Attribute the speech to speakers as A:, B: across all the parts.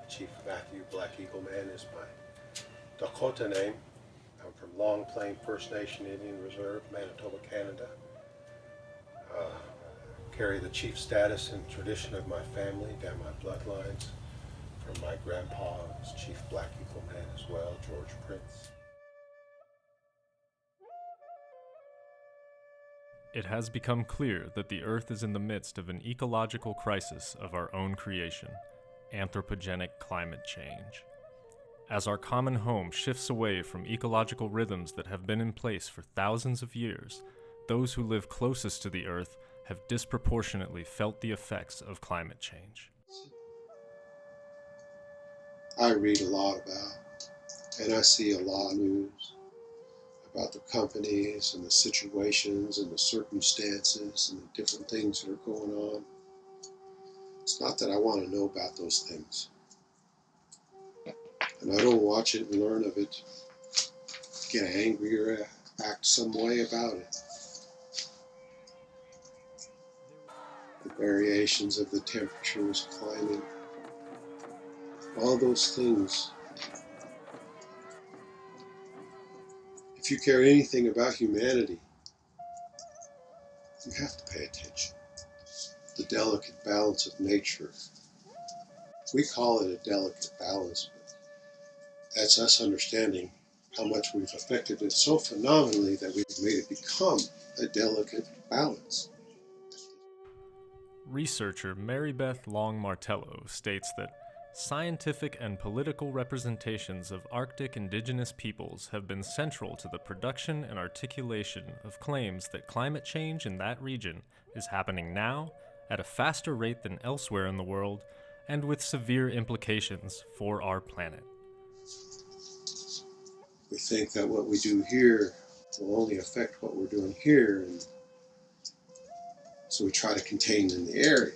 A: Chief Matthew Black Eagle Man is my Dakota name. I'm from Long Plain First Nation Indian Reserve, Manitoba, Canada. Carry the chief status and tradition of my family down my bloodlines from my grandpa, who's Chief Black Eagle Man as well, George Prince.
B: It has become clear that the Earth is in the midst of an ecological crisis of our own creation, anthropogenic climate change. As our common home shifts away from ecological rhythms that have been in place for thousands of years, those who live closest to the Earth have disproportionately felt the effects of climate change.
A: I read a lot about, and I see a lot of news about the companies and the situations and the circumstances and the different things that are going on. It's not that I want to know about those things. And I don't watch it and learn of it, get angry or act some way about it. The variations of the temperatures, climate, all those things. If you care anything about humanity, you have to pay attention. The delicate balance of nature. We call it a delicate balance, but that's us understanding how much we've affected it so phenomenally that we've made it become a delicate balance.
B: Researcher Mary Beth Long Martello states that scientific and political representations of Arctic indigenous peoples have been central to the production and articulation of claims that climate change in that region is happening now at a faster rate than elsewhere in the world and with severe implications for our planet.
A: We think that what we do here will only affect what we're doing here, and so we try to contain in the area.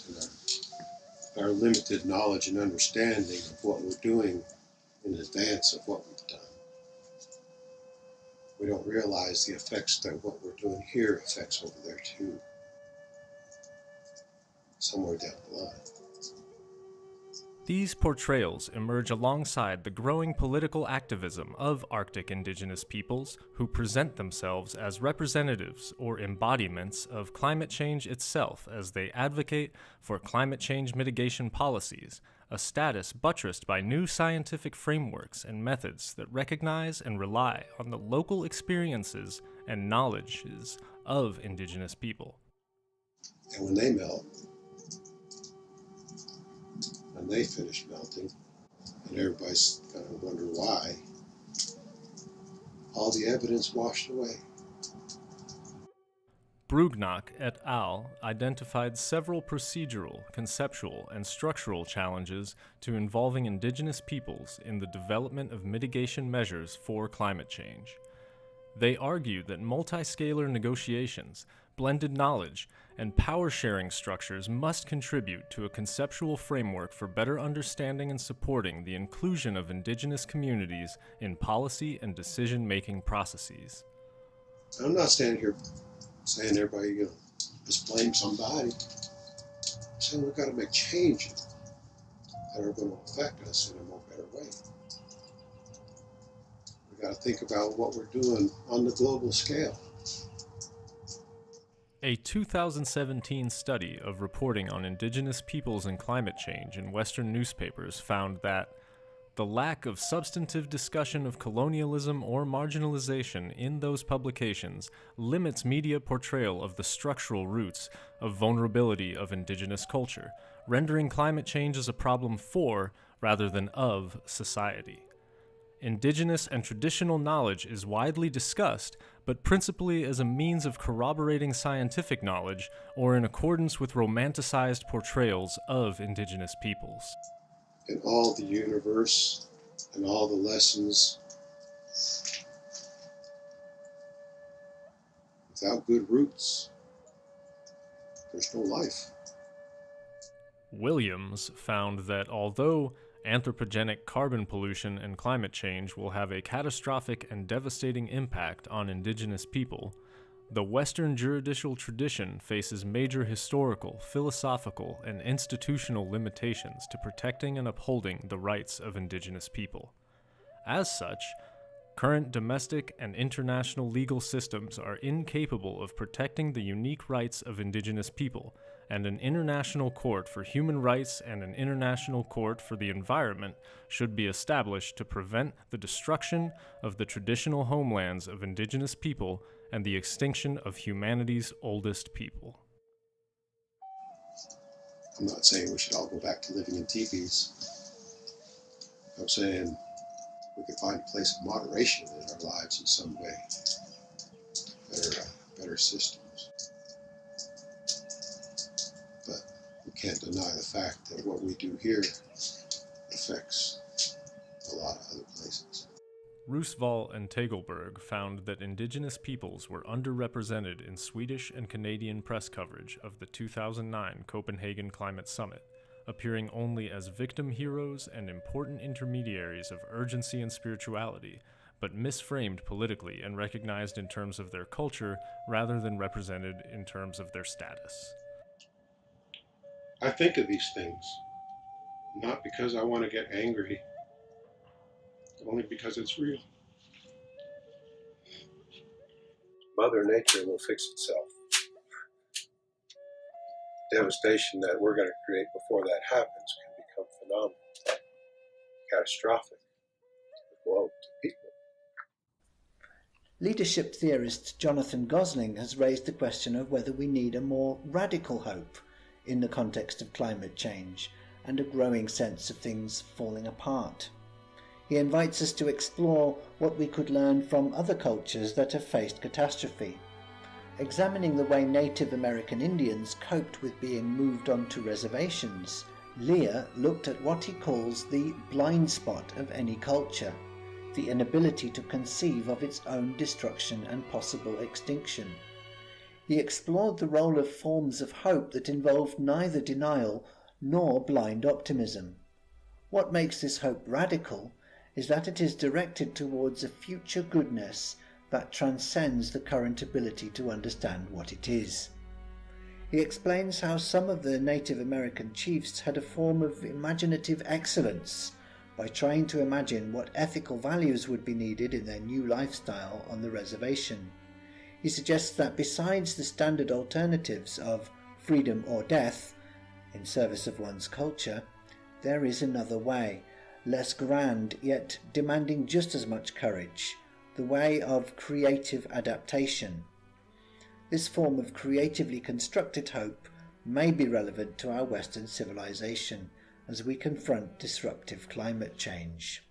A: And our limited knowledge and understanding of what we're doing in advance of what we've done. We don't realize the effects that what we're doing here affects over there too, somewhere down the line.
B: These portrayals emerge alongside the growing political activism of Arctic indigenous peoples who present themselves as representatives or embodiments of climate change itself as they advocate for climate change mitigation policies, a status buttressed by new scientific frameworks and methods that recognize and rely on the local experiences and knowledges of indigenous people.
A: And when they melt, and they finish melting, and everybody's going to wonder why, all the evidence washed away.
B: Brugnac et al. Identified several procedural, conceptual, and structural challenges to involving indigenous peoples in the development of mitigation measures for climate change. They argue that multiscalar negotiations, blended knowledge, and power-sharing structures must contribute to a conceptual framework for better understanding and supporting the inclusion of indigenous communities in policy and decision-making processes.
A: I'm not standing here saying everybody, just blame somebody. I'm saying we've got to make changes that are going to affect us in a more better way. We've got to think about what we're doing on the global scale.
B: A 2017 study of reporting on indigenous peoples and climate change in Western newspapers found that the lack of substantive discussion of colonialism or marginalization in those publications limits media portrayal of the structural roots of vulnerability of indigenous culture, rendering climate change as a problem for, rather than of, society. Indigenous and traditional knowledge is widely discussed, but principally as a means of corroborating scientific knowledge or in accordance with romanticized portrayals of indigenous peoples.
A: In all the universe and all the lessons, without good roots, there's no life.
B: Williams found that although anthropogenic carbon pollution and climate change will have a catastrophic and devastating impact on indigenous people, The Western juridical tradition faces major historical, philosophical, and institutional limitations to protecting and upholding the rights of Indigenous people. As such, current domestic and international legal systems are incapable of protecting the unique rights of Indigenous people, and an international court for human rights and an international court for the environment should be established to prevent the destruction of the traditional homelands of Indigenous people and the extinction of humanity's oldest people.
A: I'm not saying we should all go back to living in teepees. I'm saying we could find a place of moderation in our lives in some way. Better systems. But we can't deny the fact that what we do here affects a lot of other places.
B: Roosevelt and Tegelberg found that Indigenous peoples were underrepresented in Swedish and Canadian press coverage of the 2009 Copenhagen Climate Summit, appearing only as victim heroes and important intermediaries of urgency and spirituality, but misframed politically and recognized in terms of their culture rather than represented in terms of their status.
A: I think of these things not because I want to get angry, only because it's real. Mother Nature will fix itself. Devastation that we're going to create before that happens can become phenomenal, catastrophic to the globe, to people.
C: Leadership theorist Jonathan Gosling has raised the question of whether we need a more radical hope in the context of climate change and a growing sense of things falling apart. He invites us to explore what we could learn from other cultures that have faced catastrophe. Examining the way Native American Indians coped with being moved onto reservations, Lear looked at what he calls the blind spot of any culture, the inability to conceive of its own destruction and possible extinction. He explored the role of forms of hope that involved neither denial nor blind optimism. What makes this hope radical is that it is directed towards a future goodness that transcends the current ability to understand what it is. He explains how some of the Native American chiefs had a form of imaginative excellence by trying to imagine what ethical values would be needed in their new lifestyle on the reservation. He suggests that besides the standard alternatives of freedom or death, in service of one's culture, there is another way, less grand yet demanding just as much courage, the way of creative adaptation. This form of creatively constructed hope may be relevant to our Western civilization as we confront disruptive climate change.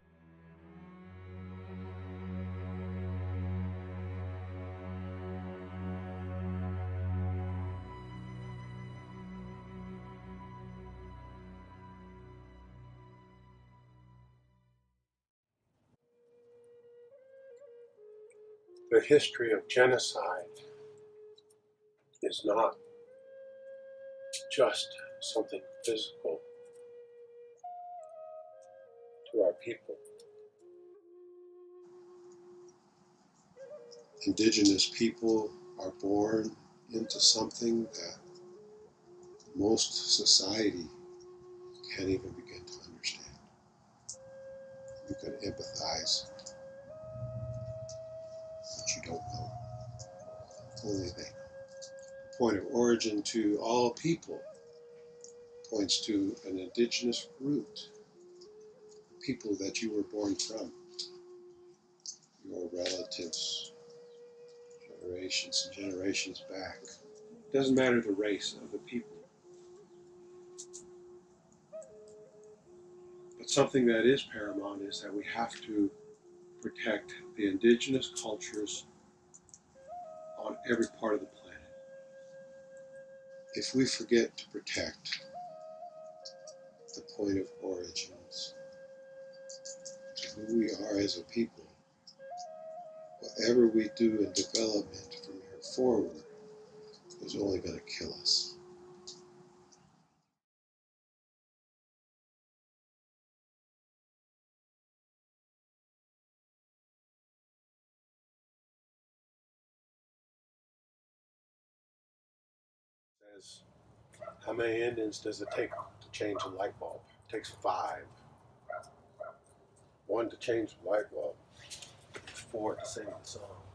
A: The history of genocide is not just something physical to our people. Indigenous people are born into something that most society can't even begin to understand. You can empathize, but you don't know. Only they know. The point of origin to all people points to an indigenous root, people that you were born from, your relatives, generations and generations back. It doesn't matter the race of the people. But something that is paramount is that we have to protect the indigenous cultures on every part of the planet. If we forget to protect the point of origins, who we are as a people, whatever we do in development from here forward is only going to kill us. As how many Indians does it take to change a light bulb? It takes 5. 1 to change the light bulb, 4 to sing the song.